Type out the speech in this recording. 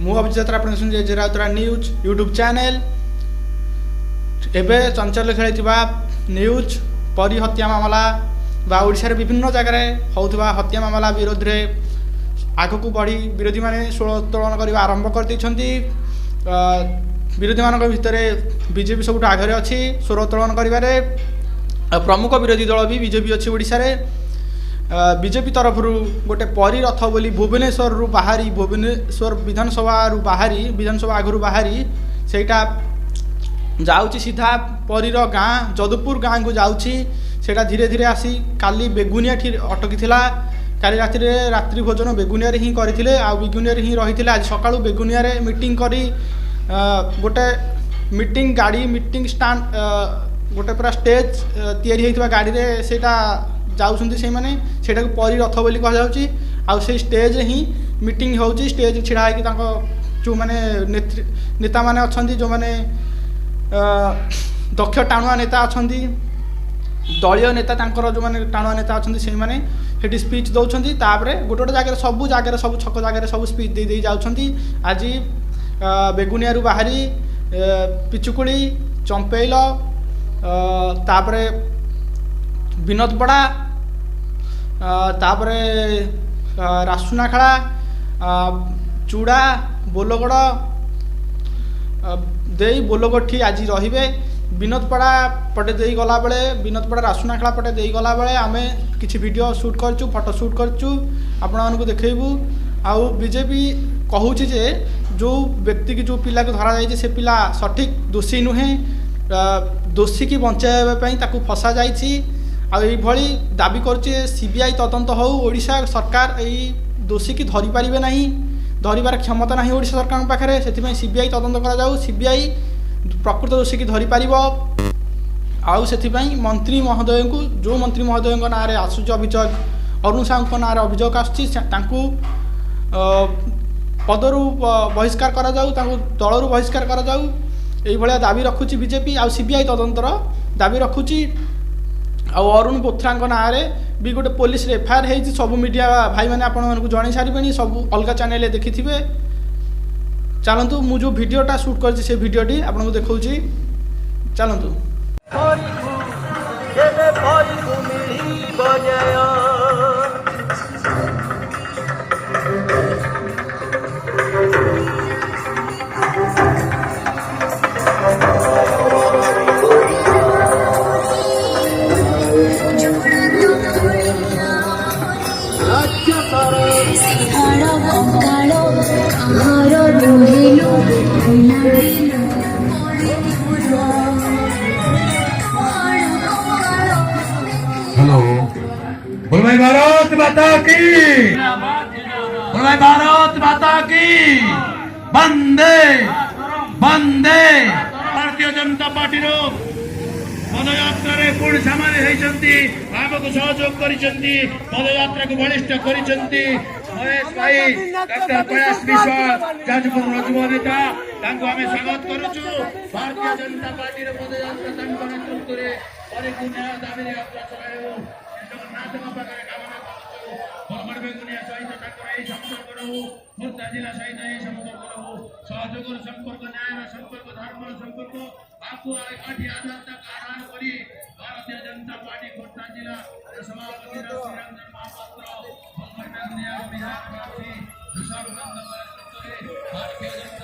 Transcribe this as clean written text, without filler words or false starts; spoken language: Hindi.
मु अभिजित आपण जे राउतरा न्यूज यूट्यूब चैनल एबे चंचल खेली न्यूज परी हत्या मामला बा ओडिशा विभिन्न जगह होउथबा हत्या मामला विरोध रे आगक बढ़ी विरोधी माने स्वर उत्तोलन करने आरंभ कर विरोधी मान भितर बीजेपी सबुठ आगे अच्छी स्वर उत्तोलन कर प्रमुख विरोधी दल भी बीजेपी अच्छी ओडिशा रे बीजेपी तरफ गोटे परी रथ बोली भुवनेश्वर रु बाहरी भुवनेश्वर विधानसभा रु बाहरी विधानसभा आगु बाहरी सेटा जाउची सीधा परीर गाँ जदुपुर गाँ को जाउची सेटा धीरे धीरे आसी काली बेगुनिया ठी अटकी थिला काली रात्रि भोजन बेगुनिया ही करथिले आ बेगुनिया ही रही आज सकाळु बेगुनिया रे मीटिंग करी गोटे मीटिंग गाड़ी मीटिंग स्टांड गोटे पूरा स्टेज तैयारी होइतबा गाड़ी रे सेटा जाउछन्ती से माने सेटा को परी रथ बोली कह जाउची आ से स्टेज ही मीटिंग होउची स्टेज छिड़ा है कि तांको जो माने नेता माने अछन्ती जो माने दक्ष टाणुआ नेता अछन्ती दलीय नेता तांकर जो माने टाणुआ नेता अछन्ती से माने हेटी स्पीच दौरान तापरे गोटे गोटे जगह सब छक जगह सब स्पीच दे जाउछन्ती आज बेगुनिया रु बाहरी पिचुकुड़ी चंपेल तापरे विनोदपड़ा तापरे रासुनाखेड़ा चूड़ा बोलगड़ दे बोलगठी आज रहिबे विनोदपड़ा पटे दे गला बेले विनोदपड़ा रासुनाखेड़ा पटे दे गला बेले आमे किछि वीडियो शूट करचु फोटो शूट करचु आपण मानकु देखैबू आउ बीजेपी कहूची जे जो व्यक्ति की जो पिला को धरा जाइए से पिला सठिक दोषी नुहे दोषी की बचाइबा पई ताकू फसा जाइछि आ भली दाबी करछे सीबीआई तदंत हो ओडिशा सरकार एई दोषी की धरि पारिबे नाही धरिबार क्षमता नाही ओडिशा सरकार पाखरे सेति सीबीआई तदंत करा जाऊ सीबीआई प्रकृत दोषी की धरि पारिबो आउ सेति मंत्री महोदय को जो मंत्री महोदय ना रे आसुच अभियोग अरुण साहू ना रे अभियोग आछि तांकू पदरु बहिष्कार करा जाऊ तांकू दलरु बहिष्कार करा जाऊ एई भलिया दाबी रखुची बीजेपी आ सीबीआई तदंतर दाबी रखुची आ अरुण बोथ्रा ना रे भी गोटे पुलिस रे एफआईआर हेछि सब मीडिया भाई माने आपण मानकु जणाई सारिबेनी सब अलगा चैनल देखिथिबे चलतु मु जो वीडियोटा शूट करछि से वीडियोटी आपन देखौछि चलतु हेलो बोल भाई भारत माता की बोल भाई भारत माता की वंदे वंदे भारतीय जनता पार्टी रो पदयात्रा रे पूर्ण सामान्य होइचंती आमको सहयोग करिसंती पदयात्रा को बलिष्ठ करिसंती महेश भाई डॉक्टर प्रयास विश्वास जाजपुर रजुआ नेता तांको हमें स्वागत करूछु भारतीय जनता पार्टी रो पदयात्रा तांको नेतृत्व रे परिपूर्ण दाबी रे यात्रा चलायो जगन्नाथ बाबा करे कामना करूछु बरगड़ बेगुनिया सहित तांको एई संपर्क रहू खोर्धा जिला सहित एई संपर्क रहू सहयोग संपर्क न्याय संपर्क धर्म संपर्क आपको आदि आधार तक आह्वान करी भारतीय जनता पार्टी खोर्धा जिला सभापति श्रीरंजन महापात्र बिहार भारतीय जनता